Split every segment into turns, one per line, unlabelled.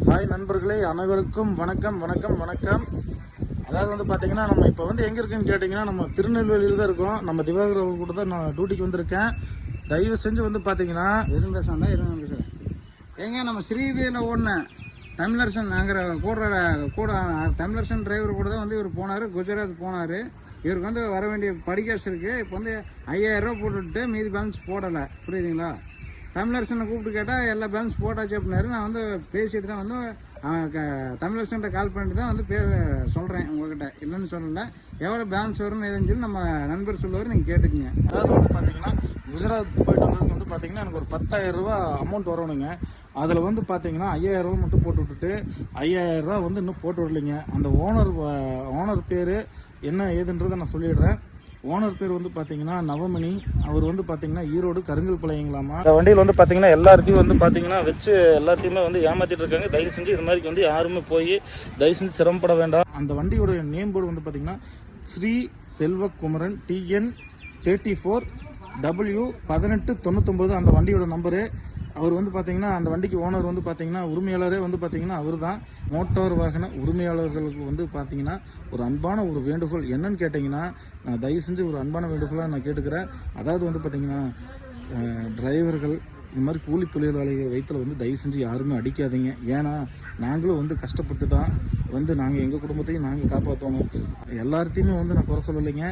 Hi நண்பர்களே, அனைவருக்கும் வணக்கம் வணக்கம் வணக்கம். அதாவது வந்து பார்த்தீங்கன்னா, நம்ம இப்போ வந்து எங்கே இருக்குன்னு கேட்டிங்கன்னா, நம்ம திருநெல்வேலியில் தான் இருக்கோம். நம்ம திவாகர் அவர் கூட தான் நான் டியூட்டிக்கு வந்திருக்கேன். தயவு செஞ்சு வந்து பார்த்தீங்கன்னா
எதுவும் பேசுகிறேன் ஏங்க, நம்ம ஸ்ரீவேல ஓடின தமிழரசன் நாங்கள் கூட தமிழரசன் டிரைவர் கூட தான் வந்து இவர் போனார், குஜராத் போனார். இவருக்கு வந்து வர வேண்டிய படிக்காசு இருக்குது. இப்போ வந்து 5000 ரூபா போட்டுவிட்டு மீதி பேலன்ஸ் போடலை, புரியுதுங்களா? தமிழரசனை கூப்பிட்டு கேட்டால் எல்லா பேலன்ஸ் போட்டாச்சு அப்படின்னாரு. நான் வந்து பேசிட்டு தான் வந்து தமிழரசன்கிட்ட கால் பண்ணிட்டு தான் வந்து சொல்கிறேன் உங்கள்கிட்ட, இல்லைன்னு சொல்லலை. எவ்வளோ பேலன்ஸ் வரும்னு எதுன்னு சொல்லி நம்ம நண்பர் சொல்லுவார், நீங்கள் கேட்டுக்குங்க.
அதாவது வந்து பார்த்தீங்கன்னா, குஜராத் போயிட்டு வந்ததுக்கு வந்து பார்த்தீங்கன்னா எனக்கு ஒரு 10,000 ரூபா அமௌண்ட் வரணுங்க. அதில் வந்து பார்த்தீங்கன்னா 5000 ரூபா மட்டும் போட்டு விட்டுட்டு 5000 ரூபா வந்து இன்னும் போட்டு விடலைங்க. அந்த ஓனர் பேர் என்ன ஏதுன்றதை நான் சொல்லிடுறேன். ஓனர் பேர் வந்து பார்த்தீங்கன்னா நவமணி. அவர் வந்து பார்த்தீங்கன்னா ஈரோடு கருங்கல் பாளையங்களாமா. இந்த வண்டியில் வந்து பார்த்தீங்கன்னா எல்லாத்தையும் வந்து பார்த்தீங்கன்னா வச்சு எல்லாத்தையுமே வந்து ஏமாற்றிட்டு இருக்காங்க. தயவு செஞ்சு இது மாதிரி வந்து யாருமே போய் தயவு செஞ்சு சிரமப்பட வேண்டாம். அந்த வண்டியோட நேம் போர்டு வந்து பார்த்தீங்கன்னா ஸ்ரீ செல்வகுமரன் TN 34 W1899 அந்த வண்டியோட நம்பரு. அவர் வந்து பார்த்தீங்கன்னா அந்த வண்டிக்கு ஓனர் வந்து பார்த்தீங்கன்னா உரிமையாளரே வந்து பார்த்தீங்கன்னா அவர் தான். மோட்டார் வாகன உரிமையாளர்களுக்கு வந்து பார்த்தீங்கன்னா ஒரு அன்பான ஒரு வேண்டுகோள் என்னன்னு கேட்டிங்கன்னா, நான் தயவு செஞ்சு ஒரு அன்பான வேண்டுகோளாக நான் கேட்டுக்கிறேன். அதாவது வந்து பார்த்தீங்கன்னா டிரைவர்கள் இந்த மாதிரி கூலி தொழிலாளிகள் வயிற்றில் வந்து தயவு செஞ்சு யாருமே அடிக்காதீங்க. ஏன்னா நாங்களும் வந்து கஷ்டப்பட்டு தான் வந்து நாங்கள் எங்கள் குடும்பத்தையும் நாங்கள் காப்பாற்றணும். எல்லாத்தையுமே வந்து நான் குறை சொல்லலைங்க.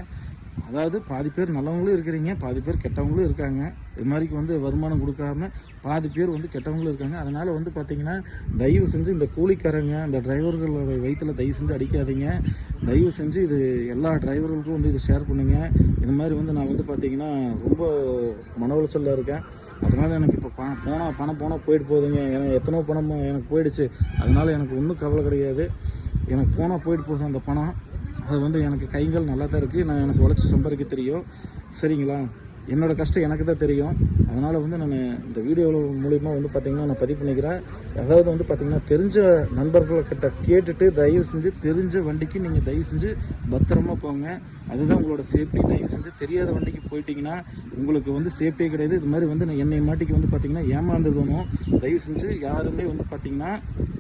அதாவது பாதி பேர் நல்லவங்களும் இருக்கிறீங்க, பாதி பேர் கெட்டவங்களும் இருக்காங்க. இது மாதிரிக்கு வந்து வருமானம் கொடுக்காம பாதி பேர் வந்து கெட்டவங்களும் இருக்காங்க. அதனால் வந்து பார்த்திங்கன்னா தயவு செஞ்சு இந்த கூலிக்காரங்க இந்த டிரைவர்களோட வயிற்றில் தயவு செஞ்சு அடிக்காதீங்க. தயவு செஞ்சு இது எல்லா டிரைவர்களுக்கும் வந்து இது ஷேர் பண்ணுங்கள். இது மாதிரி வந்து நான் வந்து பார்த்திங்கன்னா ரொம்ப மன உளைச்சலில் இருக்கேன். அதனால் எனக்கு இப்போ பணம் போனால் போயிட்டு போகுதுங்க. எனக்கு எத்தனோ பணம் எனக்கு போயிடுச்சு. அதனால் எனக்கு ஒன்றும் கவலை கிடையாது. எனக்கு போனால் போயிட்டு போகுது அந்த பணம். அது வந்து எனக்கு கைகள் நல்லா தான் இருக்குது. நான் எனக்கு உழைச்சி சம்பாதிக்க தெரியும், சரிங்களா? என்னோடய கஷ்டம் எனக்கு தான் தெரியும். அதனால் வந்து நான் இந்த வீடியோ மூலிமா வந்து பார்த்திங்கன்னா நான் பதிவு பண்ணிக்கிறேன். அதாவது வந்து பார்த்திங்கன்னா தெரிஞ்ச நண்பர்கள்கிட்ட கேட்டுட்டு தயவு செஞ்சு தெரிஞ்ச வண்டிக்கு நீங்கள் தயவு செஞ்சு பத்திரமா போங்க. அதுதான் உங்களோட சேஃப்டி. தயவு செஞ்சு தெரியாத வண்டிக்கு போயிட்டீங்கன்னா உங்களுக்கு வந்து சேஃப்டியே கிடையாது. இது மாதிரி வந்து என்னை மாட்டிக்கு வந்து பார்த்திங்கன்னா ஏமாந்துடணும். தயவு செஞ்சு யாருமே வந்து பார்த்திங்கன்னா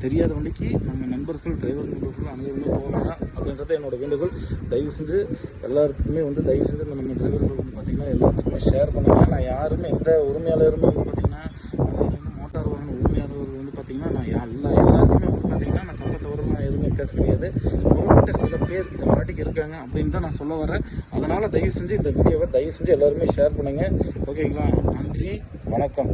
தெரியாத வண்டிக்கு நம்ம நண்பர்கள் டிரைவர் நண்பர்கள் அனைவருமே போக வேண்டாம் அப்படின்றது என்னோடய வேண்டுகோள். தயவு செஞ்சு எல்லாருக்குமே வந்து தயவு செஞ்சு நம்ம டிரைவர்கள் வந்து பார்த்திங்கன்னா எல்லாத்துக்குமே ஷேர் பண்ணுங்கள். நான் யாருமே எந்த உரிமையாளருமே வந்து பார்த்திங்கன்னா அதாவது வந்து மோட்டார் வாகன உரிமையாளர்கள் வந்து பார்த்திங்கன்னா நான் எல்லாருக்குமே வந்து பார்த்திங்கன்னா நான் தப்ப தவறுலாம் எதுவுமே பேச கிடையாது. குறிப்பிட்ட சில பேர் இது மாட்டிக்கு இருக்காங்க அப்படின்னு தான் நான் சொல்ல வரேன். அதனால் தயவு செஞ்சு இந்த வீடியோவை தயவு செஞ்சு எல்லாருமே ஷேர் பண்ணுங்கள், ஓகேங்களா? நன்றி, வணக்கம்.